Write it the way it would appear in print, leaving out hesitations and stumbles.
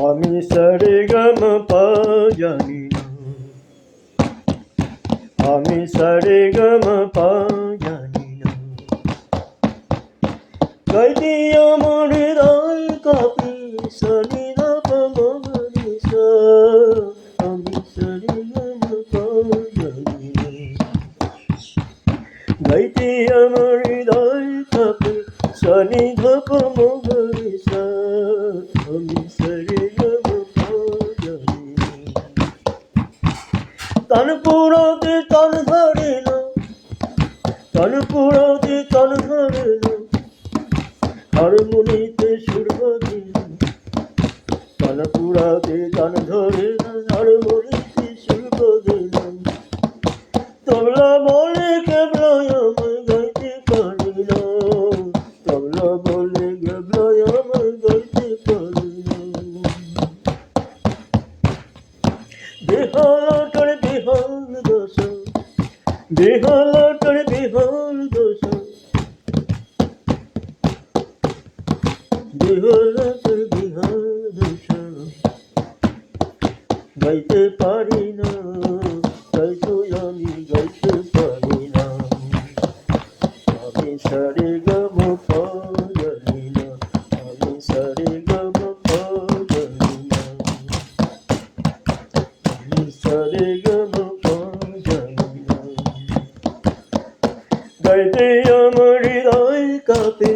আমি সারে গম পা জানি না, আমি সারে গম পা জানি না। গাইতে আমার হৃদয় কাঁপে সানি ধা পা মা রে সা। আমি সারে গম পা জানি না। গাইতে আমার হৃদয় কাঁপে সানি ধা পা মা রে সা। আমি সারে গম পা জানি না। তান পুরাতে তান ধরে না, তান পুরাতে তান ধরে না, হারমোনিতে সুর বাজে না। তান পুরাতে তান ধরে না, হারমোনিতে সুর বাজে না। তবলা বলে কেবলায় আমায় গাইতে পারি না, তবলা বলে কেবলায় আমায় গাইতে পারি না। বেহালাটার বেহাল দশা, বেহালাটার বেহাল দশা, বেহালাটার বেহাল দশা। গাইতে পারি না, তাই তো আমি গাইতে পারি না। আমি সারে গম পা জানি না, আমি সারে গম পা জানি না, আমি সারে গম পা জানি না। গাইতে আমার হৃদয় কাঁপে